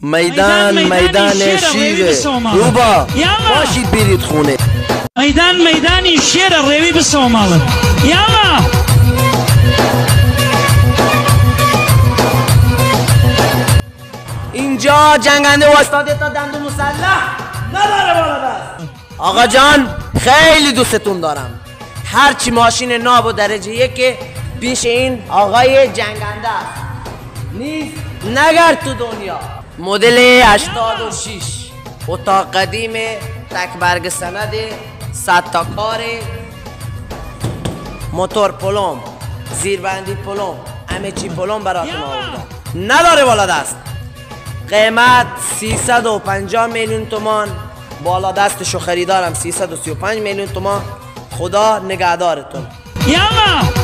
میدان شیر روبا باشید برید خونه. میدان شیر روی به سومال. یالا اینجا جنگنده واسطاده تا دند مسلح نداره بالا دست. آقا جان خیلی دوستتون دارم. هرچی ماشین ناب و درجه یک پیش این آقای جنگنده است نیست نگرد تو دنیا. مدل 86 اتاق قدیم تک برگ سند 100 تا کار موتور پلم زیربندی پلم همه چی پلم براتون آوردم. نداره بالا دست. قیمت 350 میلیون تومان. بالا دستشو خریدارم 335 میلیون تومان. خدا نگهدارتون. یالا